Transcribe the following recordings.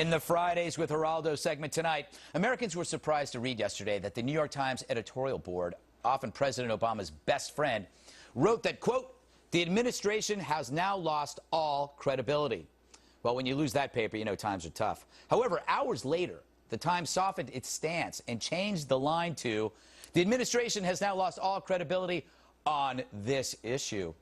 In the Fridays with Geraldo segment tonight, Americans were surprised to read yesterday that the New York Times editorial board, often President Obama's best friend, wrote that, quote, the administration has now lost all credibility. Well, when you lose that paper, you know times are tough. However, hours later, the Times softened its stance and changed the line to, the administration has now lost all credibility on this issue.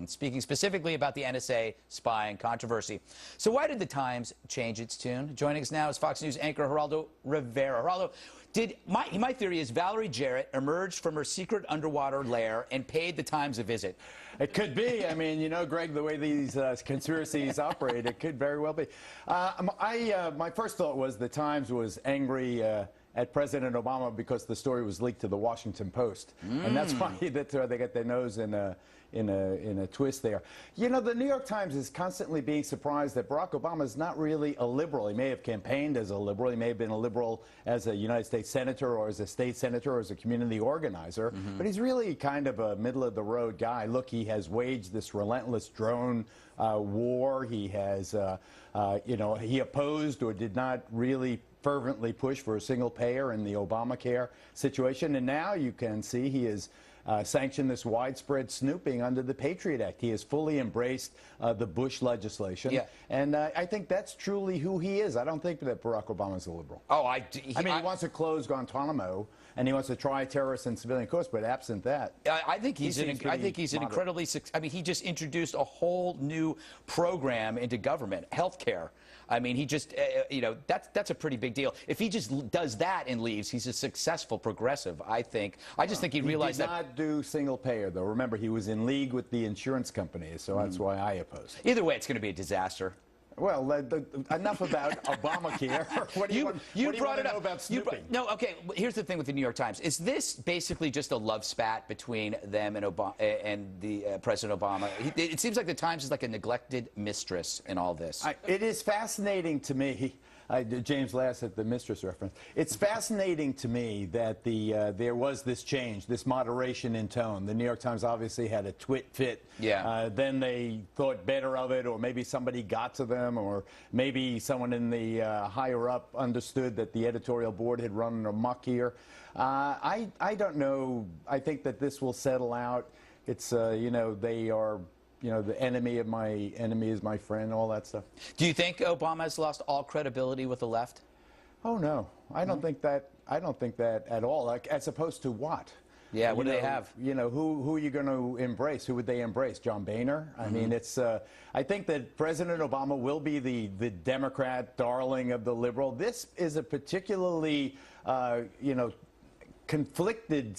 Speaking specifically about the NSA spying controversy. So why did the Times change its tune? Joining us now is Fox News anchor Geraldo Rivera. Geraldo, my theory is Valerie Jarrett emerged from her secret underwater lair and paid the Times a visit. It could be. I mean, you know, Greg, the way these conspiracies operate, it could very well be. My first thought was the Times was angry at President Obama because the story was leaked to the Washington Post, and that's why they got their nose in a twist there. You know, the New York Times is constantly being surprised that Barack Obama is not really a liberal. He may have campaigned as a liberal. He may have been a liberal as a United States senator or as a state senator or as a community organizer, but he's really kind of a middle-of-the-road guy. Look, he has waged this relentless drone war. He has, you know, he opposed or did not really fervently push for a single payer in the Obamacare situation, and now you can see he has sanctioned this widespread snooping under the Patriot Act. He has fully embraced the Bush legislation, and I think that's truly who he is. I don't think that Barack Obama is a liberal. Oh, I mean, he wants to close Guantanamo, and he wants to try terrorists and civilian courts, but absent that, I think he's an incredibly. I mean, he just introduced a whole new program into government, healthcare. I mean, he just, you know, that's a pretty big deal. If he just does that and leaves, he's a successful progressive, I think. I just think he realized that. He did not do single payer, though. Remember, he was in league with the insurance companies, so that's why I oppose it. Either way, it's going to be a disaster. Well, enough about Obamacare. What do you want to know about snooping? No, okay. Here's the thing with the New York Times. Is this basically just a love spat between them and President Obama? It seems like the Times is like a neglected mistress in all this. It is fascinating to me. James laughs at the mistress reference. It's fascinating to me that there was this change, this moderation in tone. The New York Times obviously had a twit fit. Yeah. Then they thought better of it, or maybe somebody got to them, or maybe someone in the higher up understood that the editorial board had run an amok here. I don't know. I think that this will settle out. It's, you know, they are, you know, the enemy of my enemy is my friend, all that stuff. Do you think Obama has lost all credibility with the left? Oh, no. I don't think that. I don't think that at all. Like, as opposed to what? Yeah, what do they have? You know, who are you going to embrace? Who would they embrace? John Boehner? I mean, it's. I think that President Obama will be the Democrat darling of the liberal. This is a particularly, you know, conflicted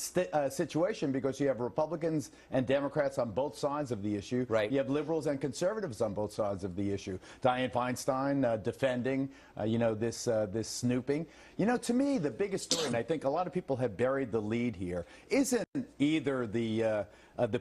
situation because you have Republicans and Democrats on both sides of the issue. Right. You have liberals and conservatives on both sides of the issue. Dianne Feinstein defending, you know, this snooping. You know, to me, the biggest story, and I think a lot of people have buried the lead here, isn't either the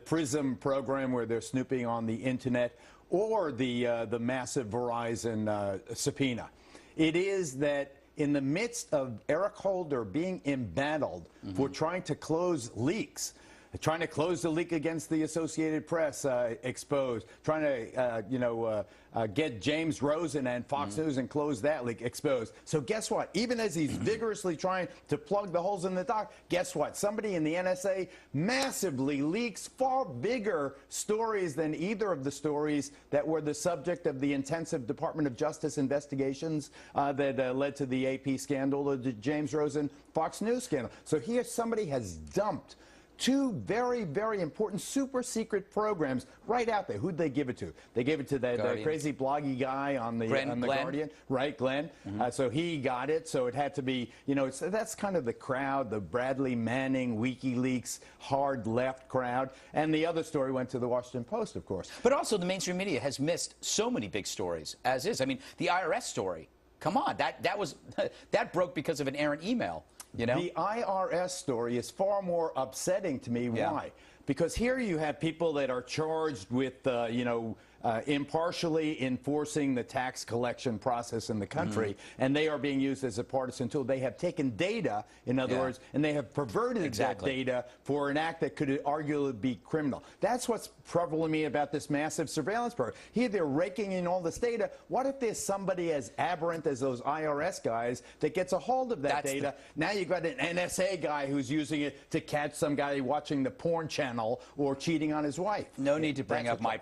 PRISM program where they're snooping on the internet or the massive Verizon subpoena. It is that in the midst of Eric Holder being embattled for trying to close leaks, trying to close the leak against the Associated Press exposed, trying to, you know, get James Rosen and Fox News and close that leak exposed. So guess what? Even as he's vigorously trying to plug the holes in the dock, guess what? Somebody in the NSA massively leaks far bigger stories than either of the stories that were the subject of the intensive Department of Justice investigations that led to the AP scandal, or the James Rosen Fox News scandal. So here somebody has dumped two very, very important super secret programs right out there. Who'd they give it to? They gave it to that crazy bloggy guy on the Guardian, right, Glenn? So he got it. So it had to be, you know, that's kind of the crowd, the Bradley Manning, WikiLeaks, hard left crowd. And the other story went to the Washington Post, of course. But also the mainstream media has missed so many big stories, as is. I mean, the IRS story. Come on, that broke because of an errant email. You know? The IRS story is far more upsetting to me. Yeah. Why? because here you have people that are charged with, impartially enforcing the tax collection process in the country, and they are being used as a partisan tool. They have taken data, in other words, and they have perverted that data for an act that could arguably be criminal. That's what's troubling me about this massive surveillance program. Here they're raking in all this data. What if there's somebody as aberrant as those IRS guys that gets a hold of that data? Now you've got an NSA guy who's using it to catch some guy watching the porn channel or cheating on his wife. No need to bring up my